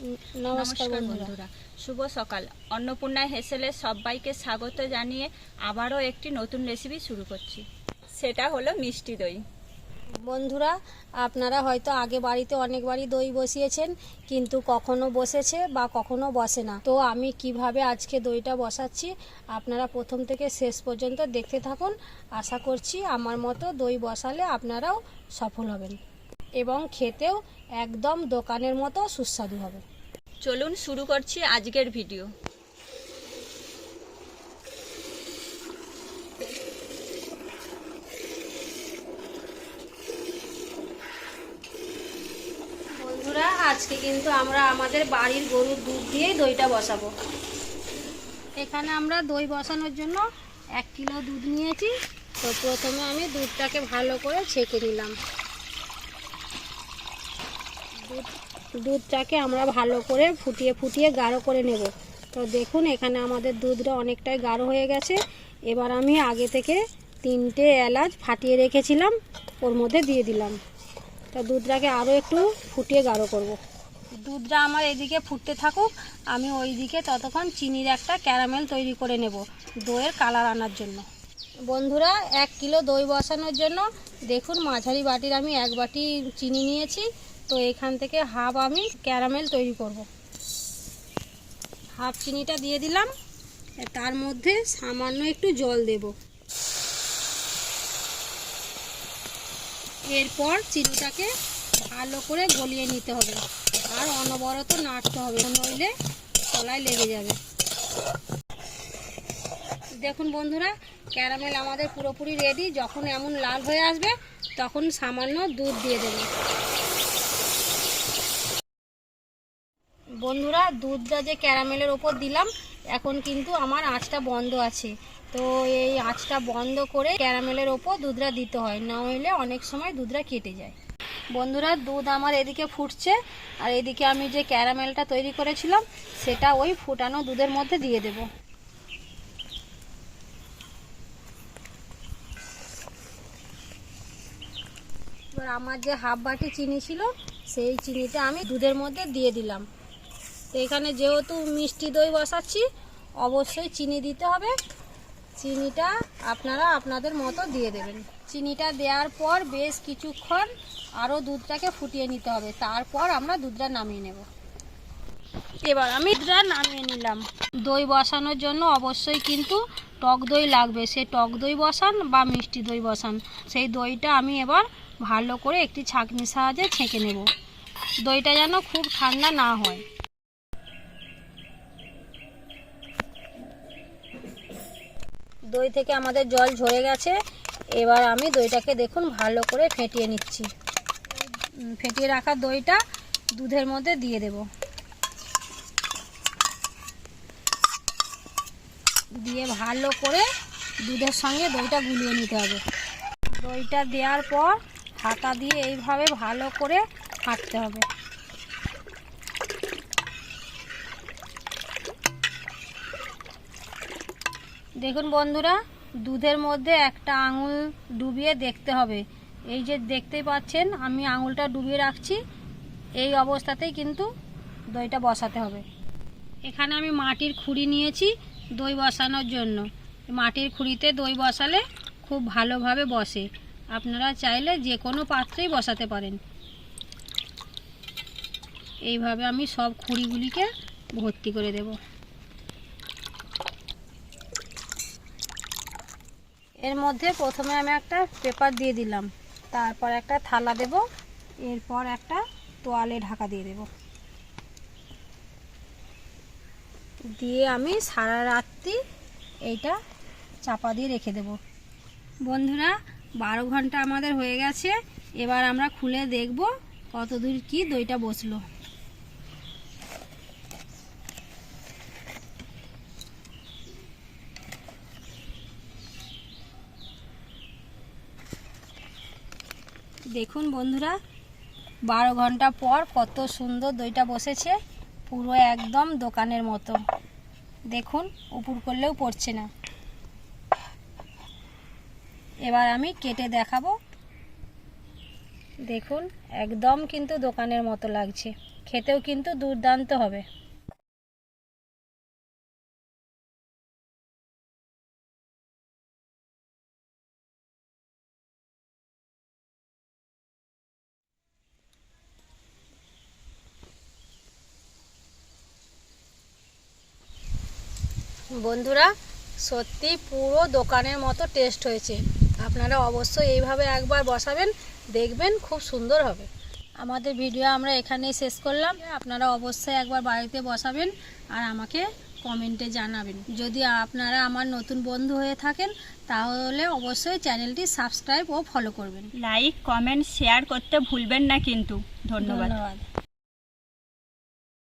নমস্কার বন্ধুরা, শুভ সকাল। অন্নপূর্ণা হেসেলে সবাইকে স্বাগত জানিয়ে আবারও একটি নতুন রেসিপি শুরু করছি। সেটা হলো মিষ্টি দই। বন্ধুরা, আপনারা হয়তো আগে বাড়িতে অনেকবারই দই বসিয়েছেন, কিন্তু কখনো বসেছে বা কখনো বসে না। তো আমি কিভাবে আজকে দইটা বসাচ্ছি আপনারা প্রথম থেকে শেষ পর্যন্ত দেখতে থাকুন। আশা করছি আমার মতো দই বসালে আপনারাও সফল হবেন এবং খেতেও একদম দোকানের মতো সুস্বাদু হবে। চলুন শুরু করছি আজকের ভিডিও। বন্ধুরা, আজকে কিন্তু আমরা আমাদের বাড়ির গরুর দুধ দিয়েই দইটা বসাবো। এখানে আমরা দই বসানোর জন্য 1 কিলো দুধ নিয়েছি। তো প্রথমে আমি দুধটাকে ভালো করে ছেঁকে নিলাম। দুধটাকে আমরা ভালো করে ফুটিয়ে গাঢ় করে নেব। তো দেখুন, এখানে আমাদের দুধটা অনেকটাই গাঢ় হয়ে গেছে। এবার আমি আগে থেকে 3টে এলাচ ফাটিয়ে রেখেছিলাম, ওর মধ্যে দিয়ে দিলাম। তো দুধটাকে আরও একটু ফুটিয়ে গাঢ় করব। দুধটা আমার এদিকে ফুটতে থাকুক, আমি ওইদিকে ততক্ষণ চিনির একটা ক্যারামেল তৈরি করে নেব দইয়ের কালার আনার জন্য। বন্ধুরা, 1 কিলো দই বসানোর জন্য দেখুন মাঝারি বাটির আমি 1 বাটি চিনি নিয়েছি। তো এখান থেকে হাফ আমি ক্যারামেল তৈরি করব। হাফ চিনিটা দিয়ে দিলাম, তার মধ্যে সামান্য একটু জল দেব। এরপর চিনিটাকে ভালো করে গলিয়ে নিতে হবে আর অনবরত নাড়তে হবে, নইলে তলায় লেগে যাবে। দেখুন বন্ধুরা, ক্যারামেল আমাদের পুরোপুরি রেডি। যখন এমন লাল হয়ে আসবে তখন সামান্য দুধ দিয়ে দেব। বন্ধুরা, দুধটা যে ক্যারামেলের ওপর দিলাম, এখন কিন্তু আমার আঁচটা বন্ধ আছে। তো এই আঁচটা বন্ধ করে ক্যারামেলের ওপর দুধটা দিতে হয়, না হলে অনেক সময় দুধটা কেটে যায়। বন্ধুরা, দুধ আমার এদিকে ফুটছে আর এদিকে আমি যে ক্যারামেলটা তৈরি করেছিলাম সেটা ওই ফুটানো দুধের মধ্যে দিয়ে দেব। এবার আমার যে হাফ বাটি চিনি ছিল সেই চিনিটা আমি দুধের মধ্যে দিয়ে দিলাম। তো এখানে যেহেতু মিষ্টি দই বসাচ্ছি, অবশ্যই চিনি দিতে হবে। চিনিটা আপনারা আপনাদের মতো দিয়ে দেবেন। চিনিটা দেওয়ার পর বেশ কিছুক্ষণ আরও দুধটাকে ফুটিয়ে নিতে হবে, তারপর আমরা দুধটা নামিয়ে নেব। এবার আমি দুধটা নামিয়ে নিলাম। দই বসানোর জন্য অবশ্যই কিন্তু টক দই লাগবে। সে টক দই বসান বা মিষ্টি দই বসান, সেই দইটা আমি এবার ভালো করে একটি ছাঁকনির সাহায্যে ছেঁকে নেব। দইটা যেন খুব ঠান্ডা না হয়। দই থেকে আমাদের জল ঝরে গেছে। এবার আমি দইটাকে দেখুন ভালো করে ফেটিয়ে নিচ্ছি। ফেটিয়ে রাখা দইটা দুধের মধ্যে দিয়ে দেব। দিয়ে ভালো করে দুধের সঙ্গে দইটা গুলিয়ে নিতে হবে। দইটা দেওয়ার পর হাতা দিয়ে এইভাবে ভালো করে ফাটতে হবে। দেখুন বন্ধুরা, দুধের মধ্যে একটা আঙুল ডুবিয়ে দেখতে হবে। এই যে দেখতেই পাচ্ছেন আমি আঙুলটা ডুবিয়ে রাখছি, এই অবস্থাতেই কিন্তু দইটা বসাতে হবে। এখানে আমি মাটির খুঁড়ি নিয়েছি দই বসানোর জন্য। মাটির খুঁড়িতে দই বসালে খুব ভালোভাবে বসে। আপনারা চাইলে যে কোনো পাত্রেই বসাতে পারেন। এইভাবে আমি সব খুঁড়িগুলিকে ভর্তি করে দেব। এর মধ্যে প্রথমে আমি একটা পেপার দিয়ে দিলাম, তারপর একটা থালা দেব, এরপর একটা তোয়ালে ঢাকা দিয়ে দেব। দিয়ে আমি সারা রাত্রি এইটা চাপা দিয়ে রেখে দেব। বন্ধুরা, 12 ঘন্টা আমাদের হয়ে গেছে। এবার আমরা খুলে দেখব কতদূর কি দইটা বসলো। দেখুন বন্ধুরা, 12 ঘন্টা পর কত সুন্দর দইটা বসেছে, পুরো একদম দোকানের মতো। দেখুন, উপর করলেও পড়ছে না। এবার আমি কেটে দেখাবো। দেখুন, একদম কিন্তু দোকানের মতো লাগছে। খেতেও কিন্তু দুর্দান্ত হবে। বন্ধুরা, সত্যি পুরো দোকানের মতো টেস্ট হয়েছে। আপনারা অবশ্যই এইভাবে একবার বসাবেন, দেখবেন খুব সুন্দর হবে। আমাদের ভিডিও আমরা এখানেই শেষ করলাম। আপনারা অবশ্যই একবার বাড়িতে বসাবেন আর আমাকে কমেন্টে জানাবেন। যদি আপনারা আমার নতুন বন্ধু হয়ে থাকেন তাহলে অবশ্যই চ্যানেলটি সাবস্ক্রাইব ও ফলো করবেন। লাইক, কমেন্ট, শেয়ার করতে ভুলবেন না কিন্তু। ধন্যবাদ। ধন্যবাদ।